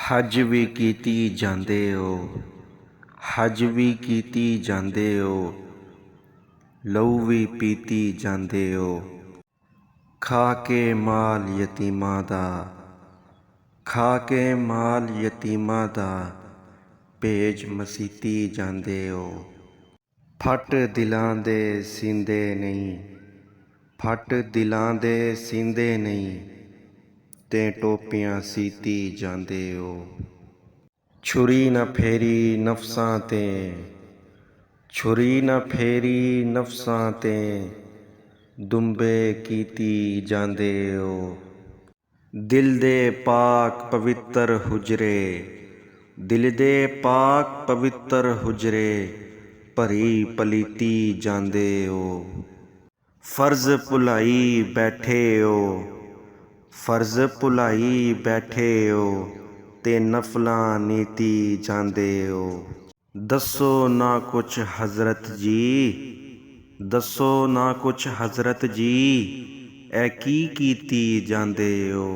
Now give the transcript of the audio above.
हज भी कीती जांदे हो, हज भी कीती जांदे हो, लहू भी पीती जांदे हो। खा के माल यतीमां दा, खा के माल यतीमां दा, भेज मसीती जांदे हो। फट दिलां दे सींदे नहीं, फट दिलां दे सींदे नहीं, ते टोपियां सीती जांदे हो। छुरी न फेरी नफसां ते, छुरी न फेरी नफसां ते, दुंबे कीती जांदे हो। दिल दे पाक पवित्र हुजरे, दिल दे पाक पवित्र हुजरे, भरी पलीती जांदे हो। फर्ज भुलाई बैठे हो, फर्ज भुलाई बैठे हो, ते नफलां नीती जांदे हो। दसो ना कुछ हज़रत जी, दसो ना कुछ हज़रत जी, ऐ की कीती जांदे हो।